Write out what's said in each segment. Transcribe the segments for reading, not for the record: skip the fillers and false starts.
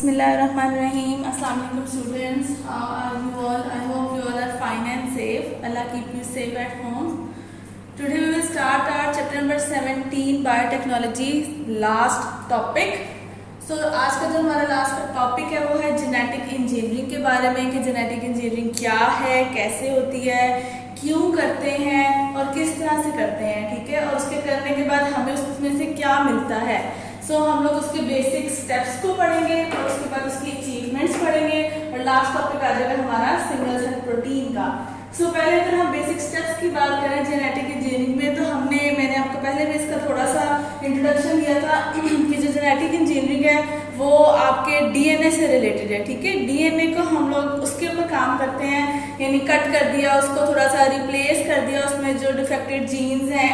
Bismillahirrahmanirrahim. Assalamualaikum students. How are you all? I hope you all are fine and safe. Allah keep you safe at home. Today we will start our chapter number 17 biotechnology last topic. So आज का जो हमारा last topic है वो है genetic engineering के बारे में कि जेनेटिक इंजीनियरिंग क्या है, कैसे होती है, क्यों करते हैं और किस तरह से करते हैं, ठीक है। और उसके करने के बाद हमें उसमें से क्या मिलता है। सो हम लोग उसके बेसिक स्टेप्स को पढ़ेंगे और उसके बाद उसकी अचीवमेंट्स पढ़ेंगे और लास्ट टॉपिक आ जाएगा हमारा सिंगल सेल प्रोटीन का। सो पहले अगर हम बेसिक स्टेप्स की बात करें जेनेटिक इंजीनियरिंग में, तो मैंने आपको पहले भी इसका थोड़ा सा इंट्रोडक्शन दिया था कि जो जेनेटिक इंजीनियरिंग है वो आपके डीएनए से रिलेटेड है, ठीक है। डीएनए को हम लोग उसके ऊपर काम करते हैं, यानी कट कर दिया उसको, थोड़ा सा रिप्लेस कर दिया, उसमें जो डिफेक्टेड जीन्स हैं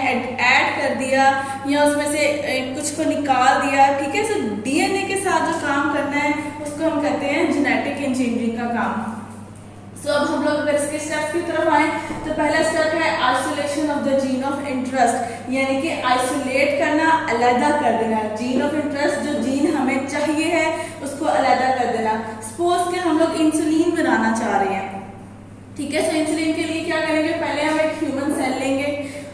ऐड कर दिया या उसमें से कुछ को निकाल दिया, ठीक है। सो डीएनए के साथ जो काम करना है उसको हम कहते हैं जेनेटिक इंजीनियरिंग का काम। सो अब हम लोग अगर इसके स्टेप्स की तरफ आए तो पहला स्टेप है isolation of the gene of interest, यानी कि आइसोलेट करना, अलग कर देना। जीन ऑफ इंटरेस्ट जो जीन हमें चाहिए है उसको अलग कर देना। सपोज के हम लोग इंसुलिन बनाना चाह रहे हैं, ठीक है। सो इंसुलिन के लिए क्या करेंगे, पहले हम एक ह्यूमन सेल लेंगे,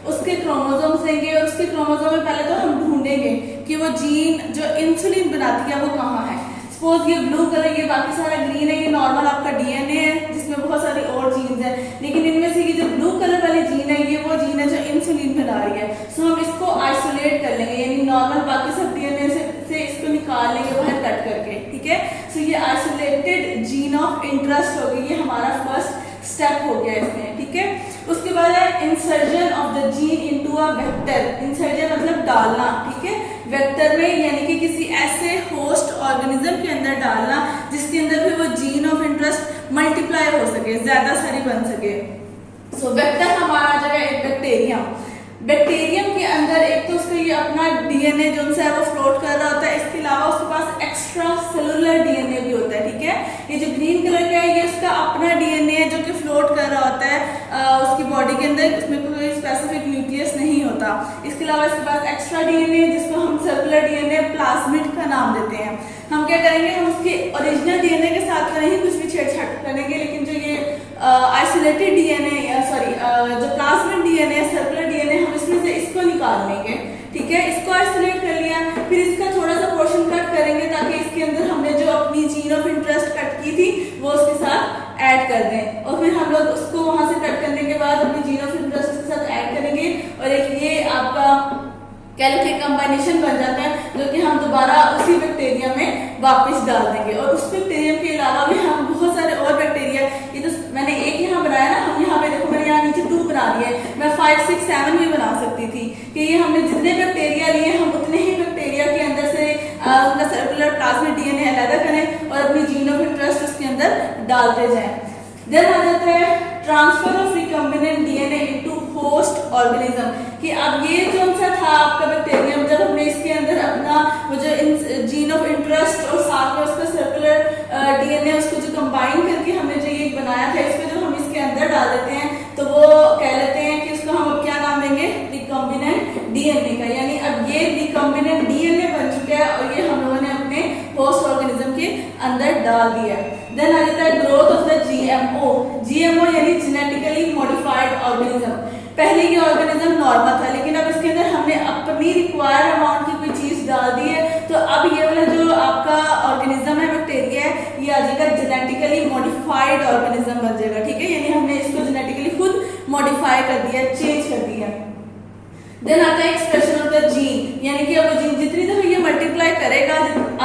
उसके क्रोमोसोम्स लेंगे और उसके क्रोमोसोम में पहले तो हम ढूंढेंगे कि वो जीन जो इंसुलिन बनाती है वो कहाँ है। सपोज ये ब्लू कलर, ये बाकी सारा ग्रीन है, ये नॉर्मल आपका डीएनए है जिसमें बहुत सारी और जीन्स हैं, लेकिन इनमें से ये जो ब्लू कलर वाली जीन है ये वो जीन है जो इंसुलिन बना रही है। सो हम इसको आइसोलेट कर लेंगे, यानी नॉर्मल बाकी सब डीएनए से इसको निकाल लेंगे बाहर कट करके, ठीक है। सो ये आइसोलेटेड जीन ऑफ इंटरेस्ट हो गई, ये हमारा फर्स्ट स्टेप हो गया इसमें, ठीक है। उसके बाद है insertion of the gene into a vector. Insertion मतलब डालना, ठीक है, वेक्टर में, यानी कि किसी ऐसे होस्ट ऑर्गेनिज्म के अंदर डालना जिसके अंदर भी वो जीन ऑफ इंटरेस्ट मल्टीप्लाई हो सके, ज्यादा सारी बन सके। सो वेक्टर हमारा आ जाएगा एक बैक्टीरियम। बैक्टीरियम के अंदर एक तो उसका ये अपना डीएनए जो है वो फ्लोट कर रहा होता है, इसके अलावा उसके पास एक्स्ट्रा सेलुलर डीएनए भी होता है, ठीक है। ये जो ग्रीन कलर का है ये उसका अपना डीएनए है जो कि फ्लोट कर रहा होता है उसकी बॉडी के अंदर, उसमें कोई स्पेसिफिक न्यूक्लियस नहीं होता। इसके अलावा इसके पास एक्स्ट्रा डीएनए जिसको हम सर्कुलर डीएनए प्लाज्मिड का नाम देते हैं। हम क्या करेंगे, हम उसके ओरिजिनल डीएनए के साथ तो नहीं कुछ भी छेड़छाड़ करेंगे, लेकिन जो ये आइसोलेटेड डीएनए जो प्लाज्मिड डीएनए सर्कुलर डीएनए, हम इसमें से इसको निकाल लेंगे, ठीक है। इसको आइसोलेट कर लिया, फिर इसका थोड़ा सा पोर्शन कट करेंगे ताकि इसके अंदर हमने जो अपनी जीन ऑफ इंटरेस्ट कट की थी वो उसके साथ ऐड कर दें, और फिर हम लोग उसको वहां से कट करने के बाद अपनी जीन ऑफ इंटरेस्ट के साथ ऐड करेंगे और एक ये आपका कह लो कि कंबाइनेशन बन जाता है जो कि हम दोबारा उसी बैक्टीरिया में वापस डाल देंगे। और उस बैक्टीरिया के अलावा भी हम बहुत सारे और बैक्टीरिया, ये तो मैंने एक यहाँ बनाया ना, हम यहाँ पे देखो मैंने यहाँ नीचे 2 बना दिए, मैं 5, 6, 7 भी बना सकती थी कि ये हमने जितने बैक्टीरिया लिए हम उतने ही बैक्टीरिया के अंदर से उनका सर्कुलर प्लाज्मिड डीएनए अलग करें और अपनी जीन ऑफ इंटरेस्ट उसके अंदर डालते जाएं। देन आ जाता है transfer of recombinant DNA into host organism, कि अब ये जो सा था आपका बैक्टीरियम, जब हमने इसके अंदर अपना वो जो जीन ऑफ इंटरेस्ट और साथ में उसका सर्कुलर डीएनए उसको जो कंबाइन करके हमने जो ये बनाया था इसको जब हम इसके अंदर डाल देते हैं तो वो कह लेते हैं कि उसको हम अब क्या नाम देंगे, रिकम्बिनेंट डीएनए का, यानी अब ये रिकम्बिनेंट डीएनए बन चुका है और ये हम लोगों ने अपने होस्ट ऑर्गेनिज्म के अंदर डाल दिया। देन आ जाता है growth of the GMO. GMO यानी जेनेटिकली मॉडिफाइड ऑर्गेनिज्म। पहले ये ऑर्गेनिज्म नॉर्मल था, लेकिन अब इसके अंदर हमने अपनी रिक्वायर्ड अमाउंट की कोई चीज डाल दी है, तो अब ये वाला जो आपका ऑर्गेनिज्म है, बैक्टीरिया है, ये आ जाएगा जेनेटिकली मॉडिफाइड ऑर्गेनिज्म बन जाएगा, ठीक है। यानी हमने इसको जेनेटिकली खुद मॉडिफाई कर दिया, चेंज कर दिया। देन आता है एक्सप्रेशन ऑफ द जीन, यानी कि अब वो जीन जितनी दफा ये मल्टीप्लाई करेगा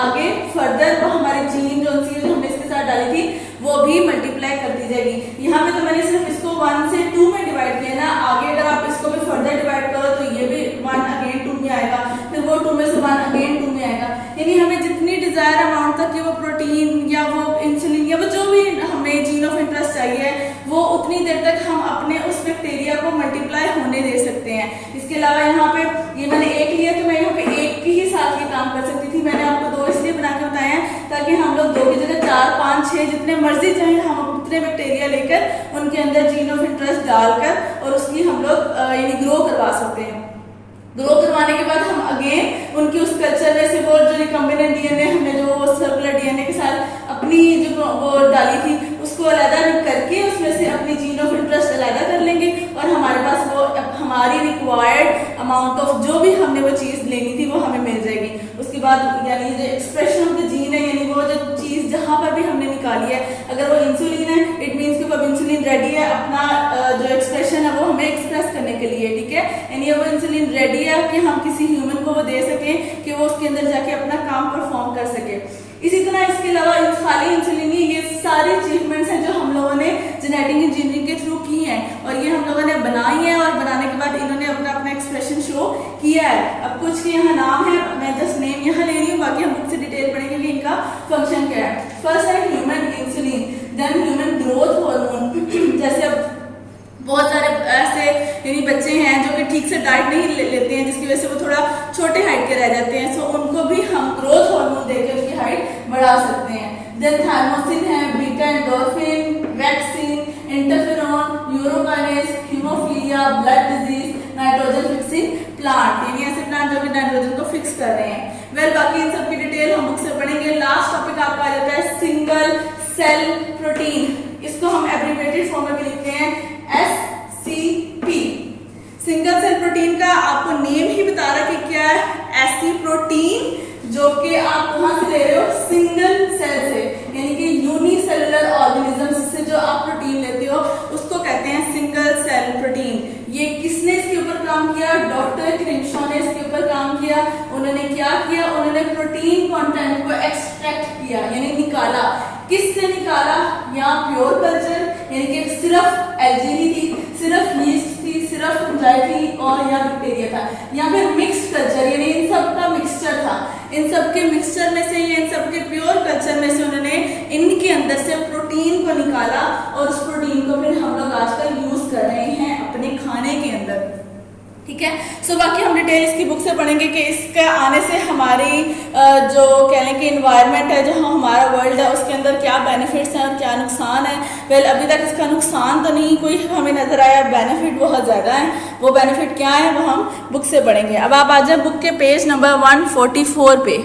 आगे फर्दर वो हमारी जीन जो हमने इसके साथ डाली थी वो भी मल्टीप्लाई करती जाएगी। यहाँ पे तो मैंने सिर्फ इसको 1 से 2 में डिवाइड किया ना, आगे अगर आप इसको भी फर्दर डिवाइड करो तो ये भी 1 अगेन 2 में आएगा, फिर वो 2 में से 1 अगेन 2 में आएगा। यानी हमें जितनी डिजायर अमाउंट तक वो प्रोटीन या वो इंसुलिन या वो जो भी हमें जीन ऑफ इंटरेस्ट चाहिए वो उतनी देर तक हम अपने उस बैक्टीरिया को मल्टीप्लाई होने दे सकते हैं। इसके अलावा यहाँ पे ये मैंने एक लिया तो मैं यहाँ पे एक की ही साथ ये काम कर सकती थी, मैंने आपको 2 इसलिए बना के बताया ताकि हम लोग 2 की जगह 4, 5, 6 जितने मर्जी चाहे हम उतने बैक्टीरिया लेकर उनके अंदर जीन ऑफ इंटरेस्ट डालकर और उसकी हम लोग यानी ग्रो करवा सकते हैं। ग्रो करवाने के बाद हम अगेन उनकी उस कल्चर में से वो जो रिकम्बिनेंट डीएनए हमने जो सर्कुलर डीएनए के साथ अपनी जो वो डाली थी उसको अलग करके उसमें से अपनी जीन ऑफ इंटरेस्ट अलग कर लेंगे और हमारे पास वो हमारी रिक्वायर्ड अमाउंट ऑफ जो भी हमने वो चीज़ लेनी थी वो हमें मिल जाएगी। उसके बाद यानी जो एक्सप्रेशन ऑफ द जीन है, यानी वो जो चीज़ जहाँ पर भी हमने निकाली है, अगर वो इंसुलिन है इट मीन्स कि वो इंसुलिन रेडी है अपना जो एक्सप्रेशन है वो हमें एक्सप्रेस करने के लिए, ठीक है। यानी वो इंसुलिन रेडी है कि हम किसी ह्यूमन को वो दे सकें कि वो उसके अंदर जाके अपना काम परफॉर्म कर सके। इसी तरह इसके अलावा खाली इंसुलिन ही, ये सारी अचीवमेंट्स हैं जो हम लोगों ने जेनेटिक इंजीनियरिंग के थ्रू की हैं और ये हम लोगों ने बनाई है और बनाने के बाद इन्होंने अपना अपना एक्सप्रेशन शो किया है। अब कुछ के यहाँ नाम है, मैं जस्ट नेम यहाँ ले रही हूँ, बाकी हम बुक से डिटेल पढ़ेंगे कि इनका फंक्शन क्या है। फर्स्ट है human insulin, then human growth hormone. जैसे अब बहुत सारे ऐसे यानी बच्चे हैं जो कि ठीक से डाइट नहीं लेते हैं जिसकी वजह से वो थोड़ा छोटे हाइट के रह जाते हैं, सो उनको भी हम ग्रोथ हार्मोन देकर उनकी हाइट बढ़ा सकते हैं। देन थायरोसिन है, beta endorphin, vaccine, interferon, urokinase, haemophilia, blood disease, nitrogen fixing plant, यानी ऐसे प्लांट जो कि नाइट्रोजन को फिक्स कर रहे हैं। वेल बाकी इन सब की डिटेल हम बुक से पढ़ेंगे। लास्ट टॉपिक आपका आ जाता है सिंगल सेल प्रोटीन, इसको हम एब्रिविएटेड फॉर्म में भी लिखते हैं SCP। सिंगल सेल प्रोटीन का आपको नेम ही बता रहा कि क्या है, ऐसी प्रोटीन जो कि आप कहां से ले रहे हो, सिंगल सेल से, यानी कि यूनिसेलुलर ऑर्गेनिज्म से जो आप प्रोटीन लेते हो उसको कहते हैं सिंगल सेल प्रोटीन। ये किसने इसके ऊपर काम किया, डॉक्टर क्रिमशॉ ने इसके ऊपर काम किया। उन्होंने क्या किया, उन्होंने प्रोटीन कंटेंट को एक्सट्रैक्ट किया यानी निकाला। किससे निकाला, यहाँ प्योर कल्चर यानी कि सिर्फ एल्गी थी, सिर्फ यीस्ट थी, सिर्फ फंजाई थी और यहाँ बैक्टीरिया था, या फिर मिक्स्ड कल्चर यानी इन सब का मिक्सचर था। इन सब के मिक्सचर में से, इन सब के प्योर कल्चर में से उन्होंने इनके अंदर से प्रोटीन को निकाला और उस प्रोटीन को फिर हम लोग आजकल यूज कर रहे हैं अपने खाने के अंदर, ठीक है। सो बाकी हम डिटेल इसकी बुक से पढ़ेंगे कि इसका आने से हमारी जो कह लें कि इन्वायरमेंट है, जो हमारा वर्ल्ड है, उसके अंदर क्या बेनिफिट्स हैं और क्या नुकसान है। वेल अभी तक इसका नुकसान तो नहीं कोई हमें नजर आया, बेनिफिट बहुत ज़्यादा है। वो बेनिफिट क्या है वो हम बुक से पढ़ेंगे। अब आप आ जाए बुक के पेज नंबर 144 पे।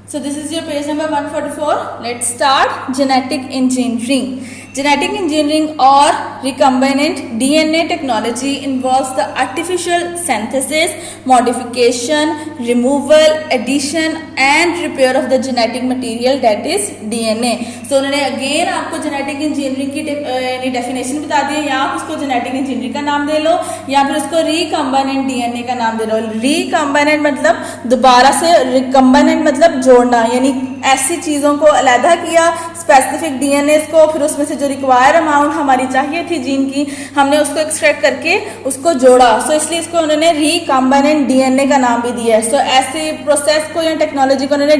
So this is your page number 144. Let's start genetic engineering. Genetic engineering or recombinant DNA technology involves the artificial synthesis, modification, removal, addition and repair of the genetic material that is DNA. So उन्होंने again आपको genetic engineering की definition बता दी है, या आप उसको genetic engineering का नाम दे लो या फिर उसको recombinant DNA का नाम दे लो। recombinant मतलब दोबारा से, recombinant मतलब जोड़ना, यानी ऐसी चीज़ों को अलहदा किया, स्पेसिफिक डीएनए को, फिर उसमें से जो रिक्वायर अमाउंट हमारी चाहिए थी जीन की, हमने उसको एक्सट्रैक्ट करके उसको जोड़ा। सो इसलिए इसको उन्होंने रिकम्बाइनेंट डीएनए का नाम भी दिया है। सो ऐसे प्रोसेस को या टेक्नोलॉजी को उन्होंने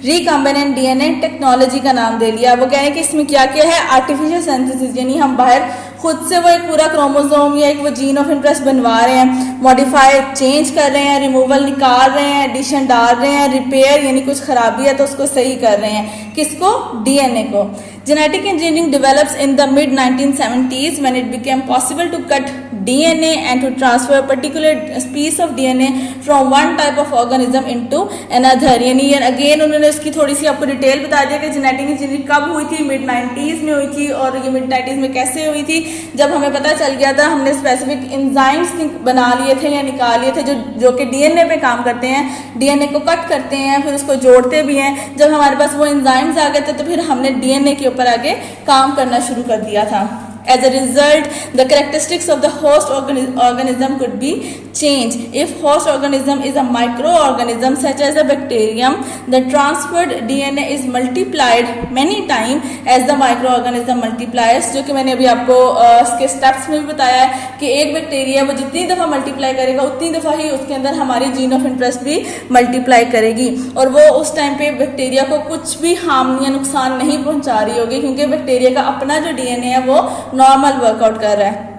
रिकम्बाइनेंट डीएनए टेक्नोलॉजी का नाम दे लिया। वो कह रहे हैं कि इसमें क्या क्या है, आर्टिफिशियल सिंथेसिस, यानी हम बाहर खुद से वो एक पूरा क्रोमोसोम या एक वो जीन ऑफ इंटरेस्ट बनवा रहे हैं, मॉडिफाई चेंज कर रहे हैं, रिमूवल निकाल रहे हैं, एडिशन डाल रहे हैं, रिपेयर यानी कुछ खराबी है तो उसको सही कर रहे हैं। किसको, डीएनए को। Genetic engineering develops in the mid 1970s when it became possible to cut DNA and to transfer a particular piece of DNA from one type of organism into another। यानी अगेन उन्होंने उसकी थोड़ी सी आपको detail बता दिया कि genetic engineering कब हुई थी, मिड 90s में हुई थी। और ये मिड 90s में कैसे हुई थी, जब हमें पता चल गया था, हमने स्पेसिफिक एंजाइम्स बना लिए थे या निकाल लिए थे जो कि डीएनए पे काम करते हैं, डीएनए को कट करते हैं, फिर उसको जोड़ते भी हैं। जब हमारे पास वो एंजाइम्स आ गए थे तो फिर हमने डीएनए के ऊपर आगे काम करना शुरू कर दिया था। As a result, the characteristics of the host organism could be changed. If host organism is a microorganism such as a bacterium, the transferred DNA is multiplied many times as the microorganism multiplies। जो कि मैंने अभी आपको इसके steps में भी बताया है कि एक बैक्टीरिया वो जितनी दफ़ा मल्टीप्लाई करेगा उतनी दफ़ा ही उसके अंदर हमारी जीन ऑफ इंटरेस्ट भी मल्टीप्लाई करेगी, और वो उस टाइम पे बैक्टीरिया को कुछ भी हार्म या नुकसान नहीं पहुंचा रही होगी, क्योंकि बैक्टीरिया का अपना जो डीएनए है वो नॉर्मल वर्कआउट कर रहा है।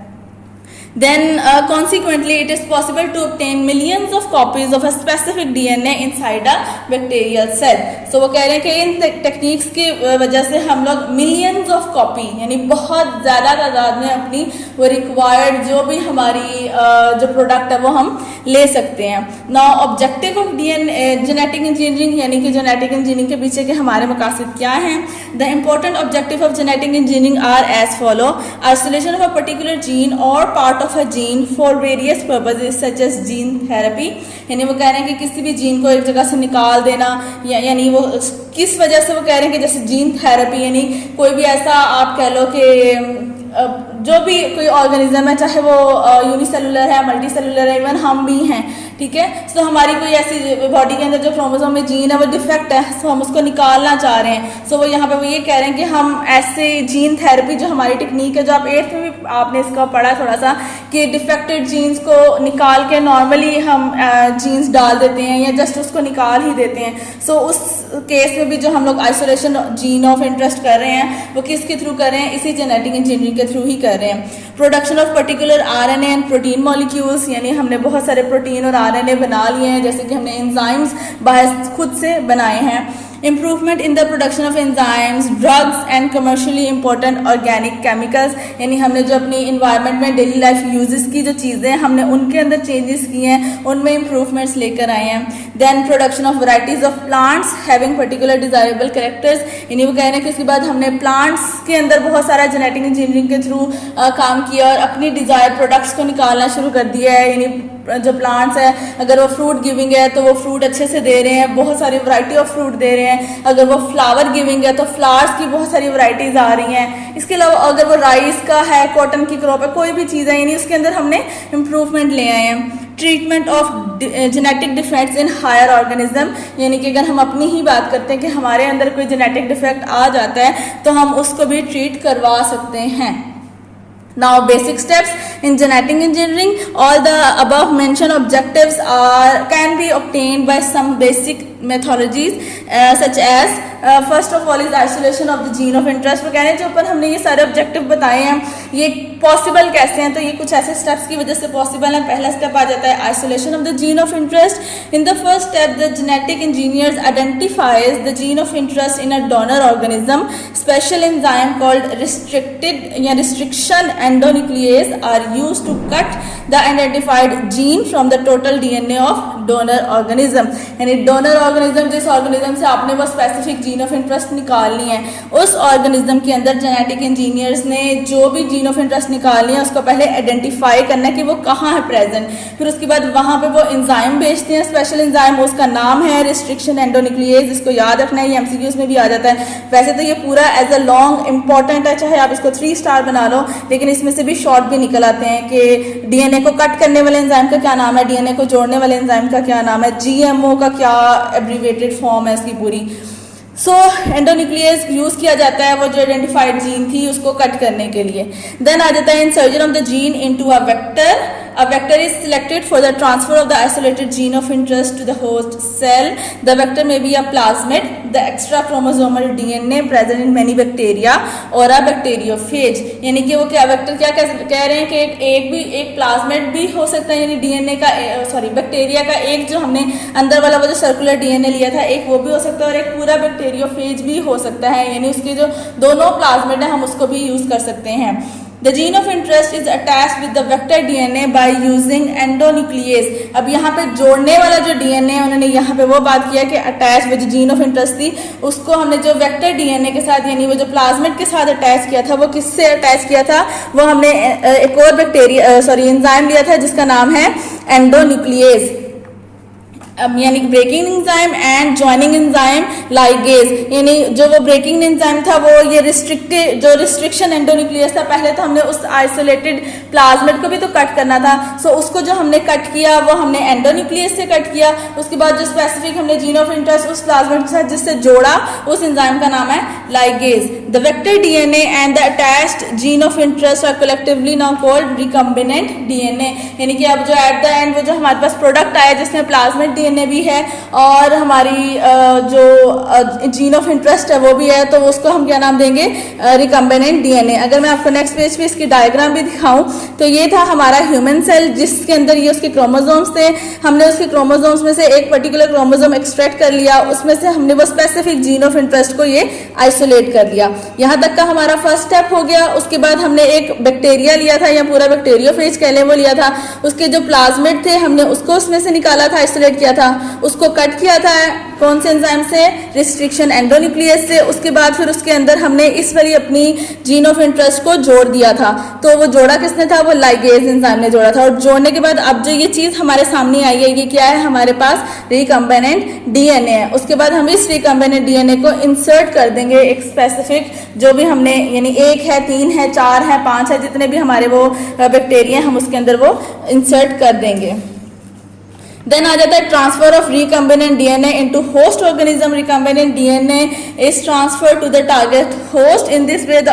Then consequently it is possible to obtain millions of copies of a specific DNA inside a bacterial cell. So वो कह रहे हैं कि इन टेक्निक्स की वजह से हम लोग millions of copy यानी बहुत ज़्यादा तादाद में अपनी वो required जो भी हमारी जो प्रोडक्ट है वो हम ले सकते हैं. Now objective of DNA genetic engineering यानी कि genetic engineering के पीछे के हमारे मकासद क्या हैं? The important objective of genetic engineering are as follow: isolation of a particular gene or part of a gene for various purposes such as gene therapy. यानी वो कह रहे हैं कि किसी भी जीन को एक जगह से निकाल देना यानी वो किस वजह से वो कह रहे हैं कि जैसे जीन थेरेपी यानी कोई भी ऐसा आप कह लो कि जो भी कोई ऑर्गेनिज्म है चाहे वो यूनिसेलुलर है मल्टी सेलुलर है इवन हम भी हैं ठीक है. सो हमारी कोई ऐसी बॉडी के अंदर जो क्रोमोसोम में जीन है वो डिफेक्ट है सो हम उसको निकालना चाह रहे हैं. सो वो यहाँ पे वो ये कह रहे हैं कि हम ऐसे जीन थेरेपी जो हमारी टेक्निक है जो आप 8th में भी आपने इसका पढ़ा थोड़ा सा कि डिफेक्टेड जीन्स को निकाल के नॉर्मली हम जीन्स डाल देते हैं या जस्ट उसको निकाल ही देते हैं. सो उस केस में भी जो हम लोग आइसोलेशन जीन ऑफ इंटरेस्ट कर रहे हैं वो किसके थ्रू कर रहे हैं? इसी जेनेटिक इंजीनियरिंग के थ्रू ही कर रहे हैं. Production of particular RNA and protein molecules यानी हमने बहुत सारे प्रोटीन और आरएनए बना लिए हैं जैसे कि हमने एंजाइम्स बाहर खुद से बनाए हैं. Improvement in the production of enzymes drugs and commercially important organic chemicals यानी हमने जो अपनी इन्वायरमेंट में डेली लाइफ यूजेस की जो चीज़ें हैं हमने उनके अंदर चेंजेस किए हैं उनमें इम्प्रूवमेंट्स लेकर आए हैं. Then production of varieties of plants having particular desirable characters यानी वो कह रहे हैं कि उसके बाद हमने प्लांट्स के अंदर बहुत सारा जेनेटिक इंजीनियरिंग के थ्रू काम किया और अपनी डिजायर प्रोडक्ट्स को निकालना शुरू कर दिया है. यानी जो प्लांट्स है अगर वो फ्रूट गिविंग है तो वो फ्रूट अच्छे से दे रहे हैं बहुत सारी वैरायटी ऑफ फ्रूट दे रहे हैं. अगर वो फ्लावर गिविंग है तो फ्लावर्स की बहुत सारी वैरायटीज आ रही हैं. इसके अलावा अगर वो राइस का है कॉटन की क्रॉप है कोई भी चीज़ है यानी उसके अंदर हमने इम्प्रूवमेंट ले आए हैं. Treatment of genetic defects in higher organism यानी कि अगर हम अपनी ही बात करते हैं कि हमारे अंदर कोई जेनेटिक डिफेक्ट आ जाता है तो हम उसको भी ट्रीट करवा सकते हैं. Now basic steps in genetic engineering. All the above mentioned objectives can be obtained by some basic methodologies such as first of all is isolation of the gene of interest. वो कह रहे हैं जो ऊपर हमने ये सारे ऑब्जेक्टिव बताए हैं ये पॉसिबल कैसे हैं तो ये कुछ ऐसे स्टेप्स की वजह से पॉसिबल है. पहला स्टेप आ जाता है isolation of the gene of interest. In the first step the genetic engineers identifies the gene of interest in a donor organism. Special enzyme called restricted या restriction endonuclease are used to cut the identified gene from the total DNA of donor organism. यानी donor organism जिस organism से आपने वो specific gene of interest निकालनी है उस organism के अंदर जेनेटिक इंजीनियर्स ने जो भी जीन ऑफ इंटरेस्ट निकालनी है उसको पहले आइडेंटिफाई करना है कि वो कहाँ है प्रेजेंट. फिर उसके बाद वहाँ पे वो एंजाइम भेजते हैं स्पेशल एंजाइम उसका नाम है रिस्ट्रिक्शन एंडोन्यूक्लिएज. इसको याद रखना है ये एमसीक्यूज में भी आ जाता है. वैसे तो ये पूरा एज अ लॉन्ग इंपॉर्टेंट है चाहे आप इसको 3 स्टार बना लो लेकिन इसमें से भी शॉर्ट भी निकल आते हैं कि डीएनए को कट करने वाले एंजाइम का क्या नाम है डीएनए को जोड़ने वाले एंजाइम का क्या नाम है जीएमओ का क्या एब्रीवेटेड फॉर्म है इसकी पूरी. सो एंडोन्यूक्लियस यूज किया जाता है वो जो आइडेंटिफाइड जीन थी उसको कट करने के लिए. देन आ जाता है insertion of the gene into a vector. A vector is selected for the transfer of the isolated gene of interest to the host cell. The vector may be a plasmid, the extra chromosomal DNA present in many bacteria or a bacteriophage. यानी कि वो क्या vector क्या कह रहे हैं कि एक प्लाज्मिड भी हो सकता है यानी डीएनए का बैक्टीरिया का एक जो हमने अंदर वाला वो जो सर्कुलर डीएनए लिया था एक वो भी हो सकता है और एक पूरा बैक्टीरियोफेज भी हो सकता है यानी उसके जो दोनों प्लाज्मिड है हम उसको भी यूज कर सकते हैं. The gene of interest is attached with the vector DNA by using endonuclease. अब यहाँ पे जोड़ने वाला जो DNA है उन्होंने यहाँ पे वो बात किया कि attach with gene of interest थी उसको हमने जो वेक्टर DNA के साथ यानी वो जो प्लाज्मिड के साथ अटैच किया था वो किससे अटैच किया था वो हमने एक और एंजाइम लिया था जिसका नाम है एंडोन्यूक्लिएज. यानी breaking enzyme and joining enzyme ligase. यानी जो वो ब्रेकिंग एंजाइम था वो ये रिस्ट्रिक्टेड जो रिस्ट्रिक्शन एंडोन्यूक्लियस था पहले तो हमने उस आइसोलेटेड प्लाज्मिड को भी तो कट करना था. सो उसको जो हमने कट किया वो हमने एंडोन्यूक्लियस से कट किया. उसके बाद जो स्पेसिफिक हमने जीन ऑफ इंटरेस्ट उस प्लाज्मिड के साथ जिससे जोड़ा उस एंजाइम का नाम है ligase. The vector DNA and the attached gene of interest are collectively now called recombinant DNA. यानी कि अब जो एट द एंड वो जो हमारे पास प्रोडक्ट आया जिसमें प्लाज्मिड डीएनए भी है और हमारी जो जीन ऑफ इंटरेस्ट है वो भी है, तो उसको हम क्या नाम देंगे, रिकम्बिनेंट डीएनए। अगर मैं आपको नेक्स्ट पेज पे इसकी डायग्राम भी दिखाऊं तो ये था हमारा ह्यूमन सेल, जिसके अंदर ये उसके क्रोमोसोम्स थे। हमने उसके क्रोमोसोम्स में से एक पर्टिकुलर क्रोमोसोम एक्सट्रैक्ट कर लिया, उसमें से हमने वो स्पेसिफिक जीन ऑफ इंटरेस्ट को ये आइसोलेट कर लिया। यहाँ तक का हमारा फर्स्ट स्टेप हो गया। उसके बाद हमने एक बैक्टीरिया लिया था या पूरा बैक्टीरियोफेज कह लें वो लिया था, उसके जो प्लाज्मिड थे हमने उसको उसमें से निकाला था, आइसोलेट किया था, उसको कट किया था कौन से एंजाइम से, रिस्ट्रिक्शन एंडोन्यूक्लियस से। उसके बाद फिर उसके अंदर हमने इस वाली अपनी जीन ऑफ इंटरेस्ट को जोड़ दिया था। तो वो जोड़ा किसने था, वो लाइगेज एंजाइम ने जोड़ा था। और जोड़ने के बाद अब जो ये चीज हमारे सामने आई है, ये क्या है, हमारे पास रिकम्बिनेंट डीएनए है। उसके बाद हम इस रिकम्बिनेंट डीएनए को इंसर्ट कर देंगे एक स्पेसिफिक, जो भी हमने, यानी 1 है, 3 है, 4 है, 5 है, जितने भी हमारे वो बैक्टीरिया हम उसके अंदर वो इंसर्ट कर देंगे। देन आ जाता है transfer of recombinant DNA into host organism. Recombinant DNA is transferred to the target host. In this way the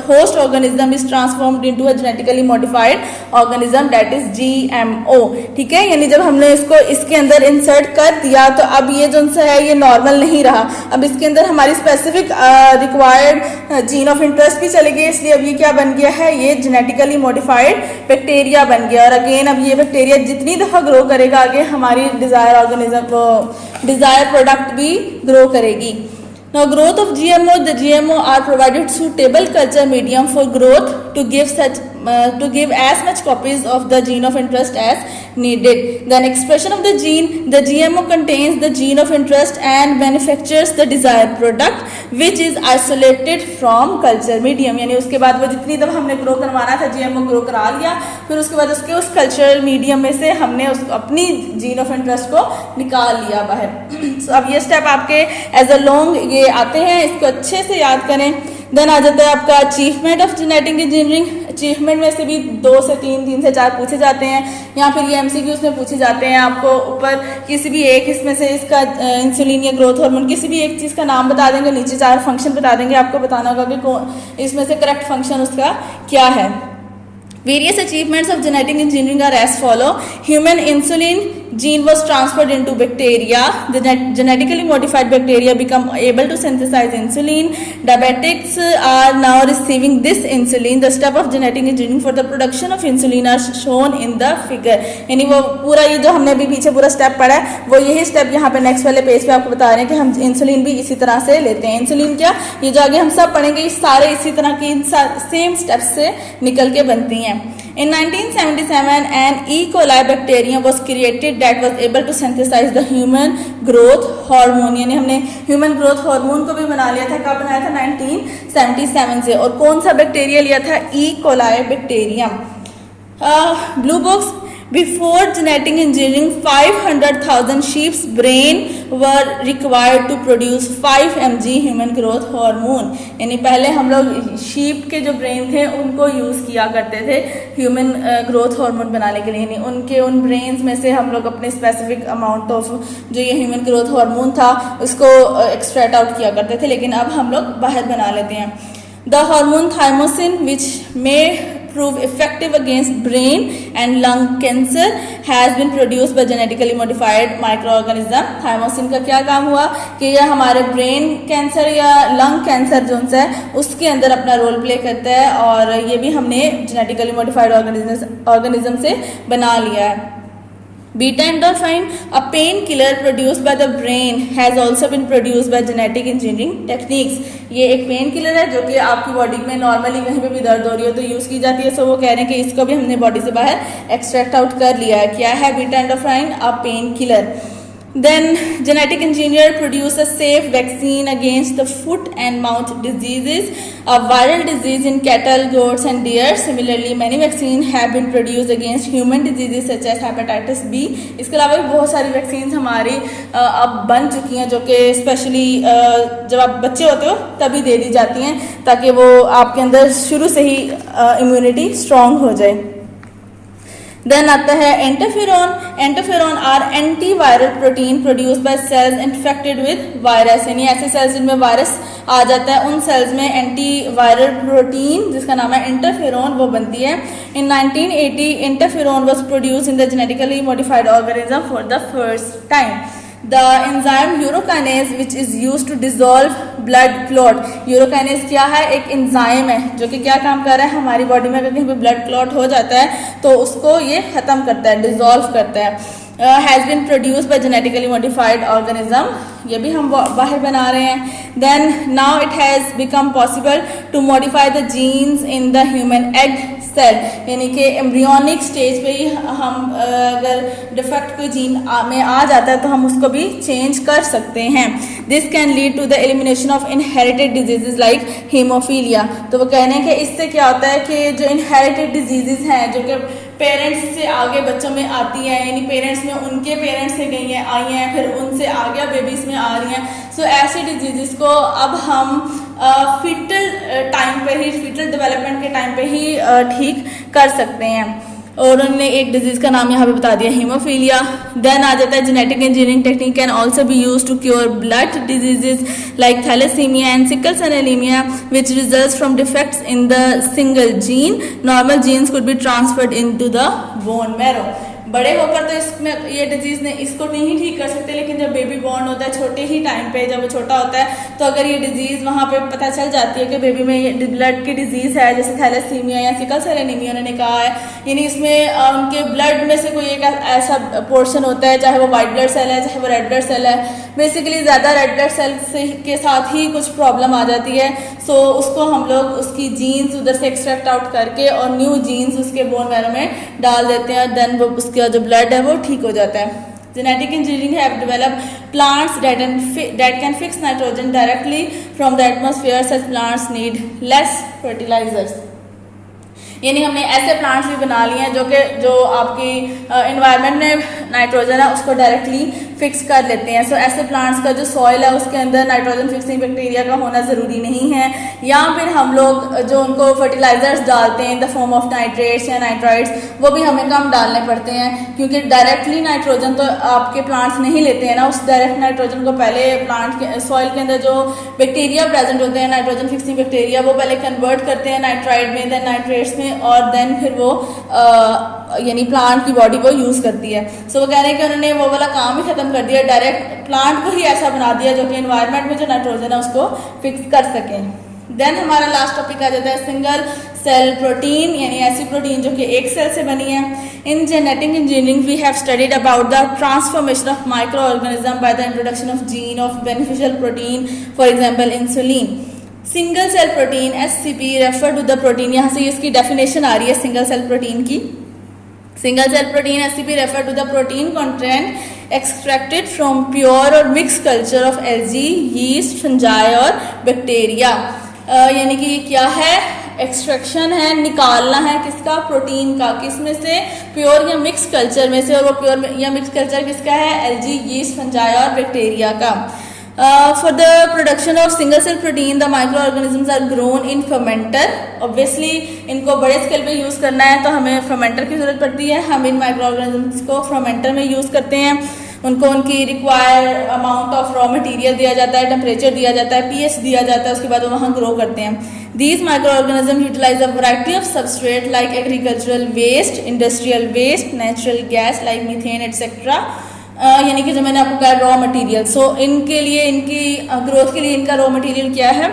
host organism is transformed into a genetically modified organism, that is GMO. ठीक है, यानी जब हमने इसको इसके अंदर insert कर दिया तो अब ये जो है ये नॉर्मल नहीं रहा, अब इसके अंदर हमारी specific required gene of interest भी चली गई, इसलिए अब ये क्या बन गया है, ये जेनेटिकली मॉडिफाइड बैक्टीरिया बन गया। और अगेन अब ये बैक्टीरिया जितनी दफा ग्रो करेगा आगे हमारी डिजायर ऑर्गेनिज्म, डिजायर प्रोडक्ट भी ग्रो करेगी। Now growth of GMO, the GMO are provided suitable culture medium for growth to give as much copies of the gene of interest as needed. Then expression of the gene, the GMO contains the gene of interest and manufactures the desired product which is isolated from culture medium. यानी उसके बाद वो जितनी दफा हमने grow करवाना था GMO grow करा लिया, फिर उसके बाद उसके उस कल्चर मीडियम में से हमने अपनी जीन ऑफ इंटरेस्ट को निकाल लिया बाहर। So, अब ये स्टेप आपके एज अ लॉन्ग ये आते हैं, इसको अच्छे से याद करें। देन आ जाता है आपका achievement of genetic engineering. Achievement में से भी 2 से 3, 3 से 4 पूछे जाते हैं, या फिर ये एमसीक्यूज में पूछे जाते हैं। आपको ऊपर किसी भी एक इसमें से इसका इंसुलिन या ग्रोथ हार्मोन किसी भी एक चीज़ का नाम बता देंगे, नीचे 4 फंक्शन बता देंगे, आपको बताना होगा कि कौन इसमें से करेक्ट फंक्शन उसका क्या है। Various achievements of genetic engineering are as follow. Human insulin gene was transferred into bacteria. The genetically modified bacteria become able to synthesize insulin. Diabetics are now receiving this insulin. The step of genetic engineering for the production of insulin are shown in the figure. यानी वो पूरा ये जो हमने अभी पीछे पूरा step पढ़ा है, वो यही स्टेप यहाँ पे नेक्स्ट वाले पेज पे आपको बता रहे हैं कि हम इंसुलिन भी इसी तरह से लेते हैं। इंसुलिन क्या, ये जो आगे हम सब पढ़ेंगे, ये सारे इसी तरह की सेम स्टेप्स से निकल के बनती हैं। In 1977, an E. coli bacterium was created that was able to synthesize the human growth hormone. यानी हमने human growth hormone को भी बना लिया था। कब बनाया था? 1977 से। और कौन सा बैक्टीरिया लिया था? E. coli bacterium. Blue box. Before genetic engineering, 500,000 sheep's brain were required to produce 5 mg human growth hormone. यानी पहले हम लोग शीप के जो ब्रेन थे उनको यूज़ किया करते थे ह्यूमन ग्रोथ हार्मोन बनाने के लिए। यानी उनके उन ब्रेन्स में से हम लोग अपने स्पेसिफिक अमाउंट ऑफ जो ये ह्यूमन ग्रोथ हार्मोन था उसको एक्सट्रैक्ट आउट किया करते थे, लेकिन अब हम लोग बाहर बना लेते हैं। द हार्मोन थाइमोसिन विच में prove effective against brain and lung cancer has been produced by genetically modified microorganism. Thymosin का क्या काम हुआ कि यह हमारे ब्रेन कैंसर या लंग कैंसर जो है उसके अंदर अपना रोल प्ले करता है, और ये भी हमने जेनेटिकली मॉडिफाइड ऑर्गेनिज्म से बना लिया है। Beta endorphin, a painkiller produced by the brain, has also been produced by genetic engineering techniques. ये एक पेन किलर है जो कि आपकी बॉडी में नॉर्मली कहीं पे भी दर्द हो रही हो तो यूज़ की जाती है। सो वो कह रहे हैं कि इसको भी हमने बॉडी से बाहर एक्सट्रैक्ट आउट कर लिया है। क्या है beta endorphin? A pain killer. Then genetic engineer produce a safe vaccine against the foot and mouth diseases, a viral disease in cattle, goats and deer. Similarly, many vaccines have been produced against human diseases such as hepatitis B. इसके अलावा भी बहुत सारी vaccine हमारी अब बन चुकी हैं जो कि स्पेशली जब आप बच्चे होते हो तभी दे दी जाती हैं ताकि वो आपके अंदर शुरू से ही इम्यूनिटी स्ट्रॉन्ग हो जाए। देन आता है interferon. Interferon are antiviral protein produced by cells infected with virus, यानी ऐसे सेल्स जिनमें वायरस आ जाता है, उन सेल्स में एंटीवायरल प्रोटीन जिसका नाम है इंटरफेरोन वो बनती है। इन 1980 interferon was produce in the genetically modified organism for the first time. The enzyme urokinase which is used to dissolve blood clot। Urokinase क्या है? एक एंजाइम है जो कि क्या काम कर रहा है, हमारी बॉडी में अगर कहीं पे ब्लड क्लॉट हो जाता है तो उसको ये ख़त्म करता है, डिसॉल्व करता है। Has been produce by genetically modified organism, ये भी हम बाहर बना रहे हैं। Then now it has become possible to modify the genes in the human egg cell, यानी कि एम्ब्रियोनिक स्टेज पे ही हम अगर डिफेक्ट कोई जीन में आ जाता है तो हम उसको भी चेंज कर सकते हैं। This can lead to the elimination of inherited diseases like haemophilia. तो वो कहने के इससे क्या होता है कि जो इनहेरिटेड डिजीजेज हैं जो कि पेरेंट्स से आगे बच्चों में आती हैं, यानी पेरेंट्स में उनके पेरेंट्स से गई हैं आई हैं, फिर उनसे आगे बेबीज़ में आ रही हैं, सो ऐसे डिजीज़ को अब हम फीटल टाइम पे ही, फीटल डेवलपमेंट के टाइम पे ही ठीक कर सकते हैं। और उन्होंने एक डिजीज़ का नाम यहाँ पे बता दिया, हीमोफीलिया। देन आ जाता है genetic engineering technique can also be use to cure blood diseases like thalassaemia and sickle cell anaemia which results from defects in the single gene. Normal genes could be transferred into the bone marrow. बड़े होकर तो इसमें ये disease ने इसको नहीं ठीक कर सकते, लेकिन जब बेबी बॉर्न होता है छोटे ही टाइम पे, जब वो छोटा होता है तो अगर ये डिजीज़ वहाँ पे पता चल जाती है कि बेबी में ये ब्लड की डिजीज़ है, जैसे थैलेसीमिया या सिकल सेल एनीमिया उन्होंने कहा है, यानी इसमें उनके ब्लड में से कोई एक ऐसा पोर्शन होता है, चाहे वो वाइट ब्लड सेल है चाहे वो रेड ब्लड सेल है, बेसिकली ज़्यादा रेड ब्लड सेल से के साथ ही कुछ प्रॉब्लम आ जाती है। सो उसको हम लोग उसकी जीन्स उधर से एक्सट्रैक्ट आउट करके और न्यू जीन्स उसके बोन मैरो में डाल देते हैं, देन वो उसका जो ब्लड है वो ठीक हो जाता है। Genetic engineering have developed plants that can fix nitrogen directly from the atmosphere. Such plants need less fertilizers। यानी हमने ऐसे प्लांट्स भी बना लिए हैं जो आपकी इन्वायरमेंट में नाइट्रोजन है उसको डायरेक्टली फिक्स कर लेते हैं। सो ऐसे प्लांट्स का जो सॉइल है उसके अंदर नाइट्रोजन फिक्सिंग बैक्टीरिया का होना ज़रूरी नहीं है, या फिर हम लोग जो उनको फर्टिलाइजर्स डालते हैं in the form of nitrates या नाइट्राइड्स वो भी हमें कम डालने पड़ते हैं, क्योंकि डायरेक्टली नाइट्रोजन तो आपके प्लांट्स नहीं लेते हैं ना, उस डायरेक्ट नाइट्रोजन को पहले प्लांट के सॉइल के अंदर जो बैक्टीरिया प्रेजेंट होते हैं नाइट्रोजन फिक्सिंग बैक्टीरिया वो पहले कन्वर्ट करते हैं नाइट्राइड में, देन नाइट्रेट्स में, और देन फिर वो यानी प्लांट की बॉडी वो यूज़ करती है। सो वो कह रहे हैं कि उन्होंने वो वाला काम ही खत्म कर दिया, डायरेक्ट प्लांट को ही ऐसा बना दिया जो कि एनवायरनमेंट में जो नाइट्रोजन है उसको फिक्स कर सकें। देन हमारा लास्ट टॉपिक आ जाता है सिंगल सेल प्रोटीन, यानी ऐसी प्रोटीन जो कि एक सेल से बनी है। In genetic engineering we have studied about the transformation of micro organism by the introduction of gene of beneficial protein, for example insulin. Single cell protein SCP refer to the protein, यहाँ से इसकी definition आ रही है single cell protein की। Single cell protein SCP refer to the protein content extracted from pure और mix culture of algae, yeast, fungi और bacteria. यानी कि क्या है, एक्सट्रैक्शन है, निकालना है किसका, प्रोटीन का, किस में से, प्योर या मिक्स कल्चर में से, और वो प्योर या मिक्स कल्चर किसका है, एल्गी, यीस्ट, फंजाई और बैक्टीरिया का। For the production of single cell protein, the microorganisms are grown in fermenter. Obviously, इनको बड़े स्केल पे यूज़ करना है तो हमें fermenter की ज़रूरत पड़ती है। हम इन माइक्रोऑर्गेनिजम्स को fermenter में यूज़ करते हैं, उनको उनकी required amount of raw material दिया जाता है, टेम्परेचर दिया जाता है, pH दिया जाता है, उसके बाद वो वहाँ ग्रो करते हैं। These microorganisms utilize a variety of substrate like agricultural waste, industrial waste, natural gas like methane, etc. यानी कि जो मैंने आपको कहा रॉ मटेरियल। सो इनके लिए, इनकी ग्रोथ के लिए इनका रॉ मटेरियल क्या है,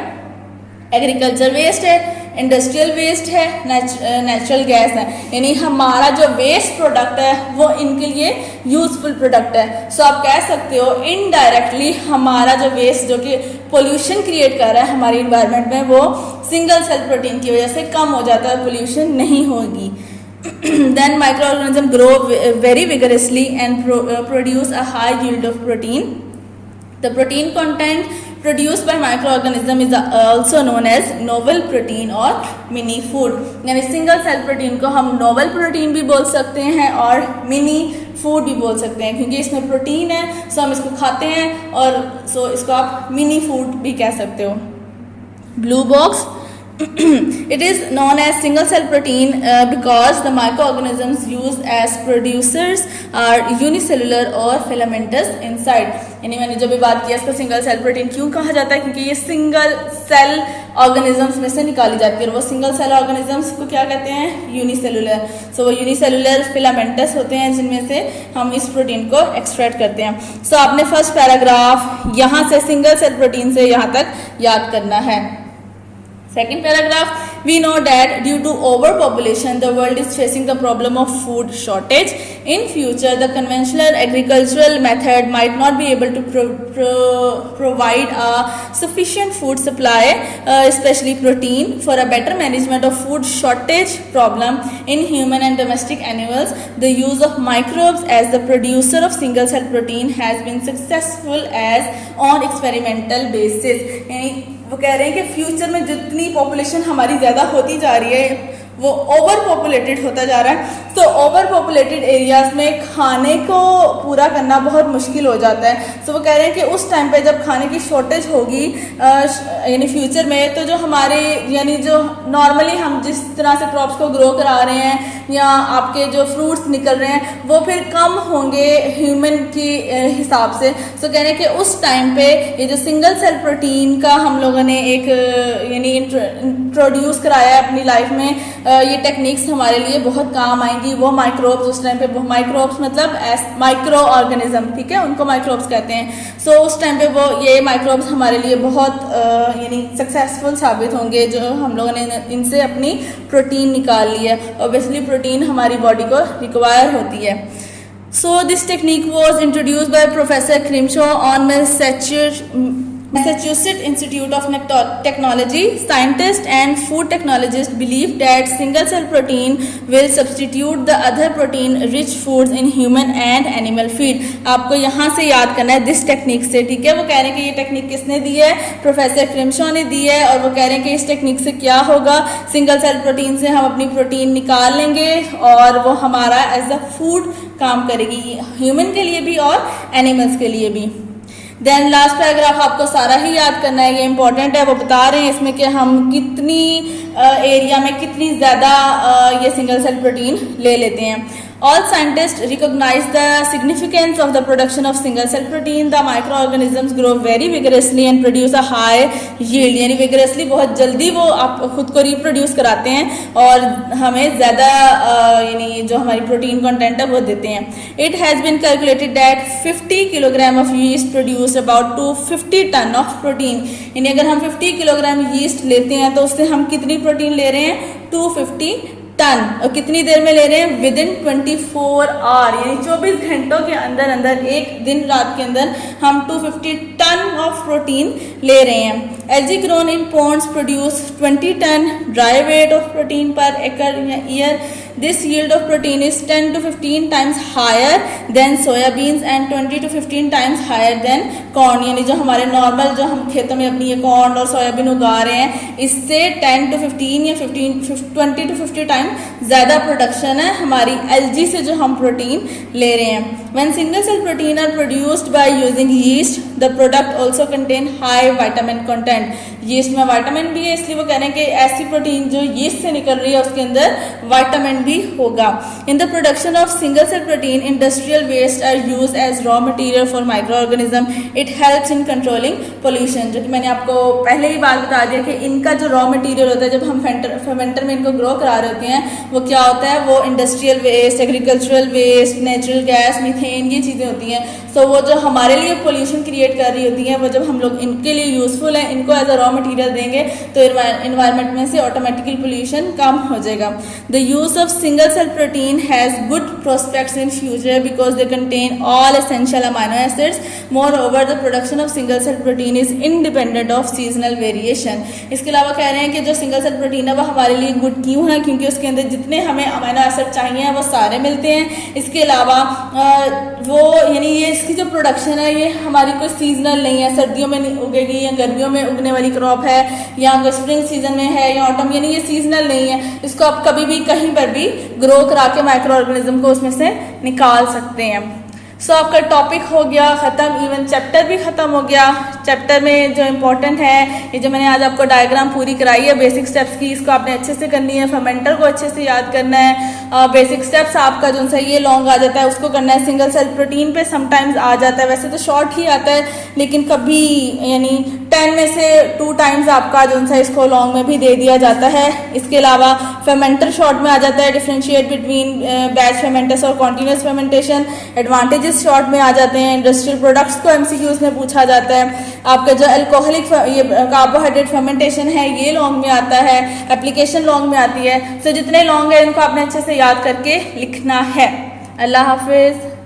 एग्रीकल्चर वेस्ट है, इंडस्ट्रियल वेस्ट है, नेचुरल गैस है, यानी हमारा जो वेस्ट प्रोडक्ट है वो इनके लिए यूजफुल प्रोडक्ट है। सो आप कह सकते हो इनडायरेक्टली हमारा जो वेस्ट जो कि पोल्यूशन क्रिएट कर रहा है हमारी इन्वायरमेंट में वो सिंगल सेल प्रोटीन की वजह से कम हो जाता है, पोल्यूशन नहीं होगी। Then microorganisms grow very vigorously and produce a high yield of protein. The protein content produced by microorganism is also known as novel protein or mini food. यानी single cell protein को हम novel protein भी बोल सकते हैं और mini food भी बोल सकते हैं, क्योंकि इसमें प्रोटीन है सो हम इसको खाते हैं, और सो इसको आप मिनी फूड भी कह सकते हो। Blue box It is known as single cell protein because the microorganisms used as producers are unicellular or filamentous inside. यानी मैंने जो भी बात किया इसको सिंगल सेल प्रोटीन क्यों कहा जाता है, क्योंकि ये सिंगल सेल ऑर्गेनिजम्स में से निकाली जाती है और वो सिंगल सेल ऑर्गेनिजम्स को क्या कहते हैं, यूनिसेलुलर. सो वो यूनिसेलुलर फिलामेंटस होते हैं जिनमें से हम इस प्रोटीन को एक्सट्रैक्ट करते हैं. सो आपने फर्स्ट पैराग्राफ यहाँ से सिंगल सेल प्रोटीन से यहाँ तक याद करना है. Second paragraph, we know that due to overpopulation, the world is facing the problem of food shortage. In future, the conventional agricultural method might not be able to provide a sufficient food supply, especially protein. For a better management of food shortage problem in human and domestic animals, the use of microbes as the producer of single cell protein has been successful as on experimental basis. वो कह रहे हैं कि future में जितनी population हमारी ज़्यादा होती जा रही है वो ओवर पॉपुलेटेड होता जा रहा है. तो ओवर पॉपुलेटेड एरियाज़ में खाने को पूरा करना बहुत मुश्किल हो जाता है. तो वो कह रहे हैं कि उस टाइम पे जब खाने की शॉर्टेज होगी यानी फ्यूचर में, तो जो हमारे यानी जो नॉर्मली हम जिस तरह से क्रॉप्स को ग्रो करा रहे हैं या आपके जो फ्रूट्स निकल रहे हैं वो फिर कम होंगे ह्यूमन की हिसाब से. तो कह रहे हैं कि उस टाइम पे ये जो सिंगल सेल प्रोटीन का हम लोगों ने एक यानी इंट्रोड्यूस कराया है अपनी लाइफ में, ये टेक्निक्स हमारे लिए बहुत काम आएंगी. वो माइक्रोब्स उस टाइम पे, माइक्रोब्स मतलब माइक्रो ऑर्गेनिज्म, ठीक है, उनको माइक्रोब्स कहते हैं. सो उस टाइम पे वो ये माइक्रोब्स हमारे लिए बहुत यानी सक्सेसफुल साबित होंगे जो हम लोगों ने इनसे अपनी प्रोटीन निकाल ली है. ऑब्वियसली प्रोटीन हमारी बॉडी को रिक्वायर होती है. So this technique was introduced by professor Scrimshaw on Massachusetts Institute of Technology. Scientists and food technologists believe that single cell protein will substitute the other protein rich foods in human and animal feed. आपको यहाँ से याद करना है this technique से, ठीक है. वो कह रहे हैं कि ये टेक्निक किसने दी है, प्रोफेसर क्रिमशो ने दी है. और वो कह रहे हैं कि इस टेक्निक से क्या होगा, सिंगल सेल प्रोटीन से हम अपनी प्रोटीन निकाल लेंगे और वो हमारा एज अ फूड काम करेगी, ह्यूमन के लिए भी और एनिमल्स के लिए भी. देन लास्ट पैराग्राफ आपको सारा ही याद करना है, ये इंपॉर्टेंट है. वो बता रहे हैं इसमें कि हम कितनी एरिया में कितनी ज़्यादा ये सिंगल सेल प्रोटीन ले लेते हैं. All scientists recognize the significance of the production of single cell protein. The microorganisms grow very vigorously and produce a high yield. यानी vigorously बहुत जल्दी वो आप खुद को reproduce कराते हैं और हमें ज़्यादा यानी जो हमारी प्रोटीन कंटेंट है वो देते हैं. It has been calculated that 50 kilogram of yeast produce about 250 ton of protein. यानी अगर हम 50 किलोग्राम yeast लेते हैं तो उससे हम कितनी प्रोटीन ले रहे हैं, 250 टन. और कितनी देर में ले रहे हैं, विद इन 24 आवर, यानी 24 घंटों के अंदर अंदर, एक दिन रात के अंदर हम 250 टन ऑफ प्रोटीन ले रहे हैं. Algae grown in ponds produce 20 ton dry weight of protein per acre year. This yield of protein is 10 to 15 times higher than soyabeans and 20 to 15 times higher than corn. यानी जो हमारे normal जो हम खेतों में अपनी ये कॉर्न और सोयाबीन उगा रहे हैं, इससे 10 to 15 या 20 to 50 टाइम ज़्यादा प्रोडक्शन है हमारी एल्गी से जो हम प्रोटीन ले रहे हैं. When single cell protein are produced by using yeast, the product also contain high vitamin content. Yeast में विटामिन भी है, इसलिए वो कह रहे हैं कि ऐसी प्रोटीन जो यीस्ट से निकल रही है उसके अंदर विटामिन भी होगा. In the production of single cell protein, industrial waste are use as raw material for micro organism. It helps in controlling pollution. जो कि मैंने आपको पहले ही बात बता दिया कि इनका जो रॉ मटेरियल होता है जब हम फर्मेंटर में इनको ग्रो करा रहे होते हैं वो क्या होता है, वो industrial waste, agricultural waste, natural gas, methane, ये चीज़ें होती हैं. सो वो जो हमारे लिए पोल्यूशन क्रिएट कर रही होती हैं वो जब हम लोग इनके लिए यूजफुल है, इनको एज अ रॉ मटेरियल देंगे तो इन्वायरमेंट में से ऑटोमेटिकली पोल्यूशन कम हो जाएगा. The use of single cell protein has good prospects in future because they contain all essential amino acids. Moreover the production of single cell protein is independent of seasonal variation. इसके अलावा कह रहे हैं कि जो single cell protein है वो हमारे लिए गुड क्यों है, क्योंकि उसके अंदर जितने हमें अमाइनो एसिड चाहिए वो सारे मिलते हैं. इसके अलावा वो यानी ये इसकी जो प्रोडक्शन है ये हमारी कोई सीजनल नहीं है, सर्दियों में उगेगी या गर्मियों में उगने वाली क्रॉप है या स्प्रिंग सीजन में है या ऑटम, यानी ये सीजनल नहीं है. इसको आप कभी भी कहीं पर भी ग्रो करा के माइक्रो ऑर्गेनिज्म को उसमें से निकाल सकते हैं. सो आपका टॉपिक हो गया ख़त्म, इवन चैप्टर भी ख़त्म हो गया. चैप्टर में जो इम्पोर्टेंट है, ये जो मैंने आज आपको डायग्राम पूरी कराई है बेसिक स्टेप्स की, इसको आपने अच्छे से करनी है। फर्मेंटर को अच्छे से याद करना है। बेसिक स्टेप्स आपका जो सा ये लॉन्ग आ जाता है उसको करना है। सिंगल सेल प्रोटीन पे समटाइम्स आ जाता है, वैसे तो शॉर्ट ही आता है, लेकिन कभी यानी 10 में से 2 टाइम्स आपका जो सा इसको लॉन्ग में भी दे दिया जाता है। इसके अलावा फर्मेंटर शॉर्ट में आ जाता है, डिफरेंशिएट बिटवीन बैच फर्मेंटेशन और कॉन्टिन्यूस फर्मेंटेशन। एडवांटेजेस शॉर्ट में आ जाते हैं। इंडस्ट्रियल प्रोडक्ट्स को एमसीक्यूज में पूछा जाता है। आपका जो अल्कोहलिक ये कार्बोहाइड्रेट फर्मेंटेशन है ये लॉन्ग में आता है। एप्लीकेशन लॉन्ग में आती है। सो जितने लॉन्ग है इनको आपने अच्छे से याद करके लिखना है। अल्लाह हाफिज।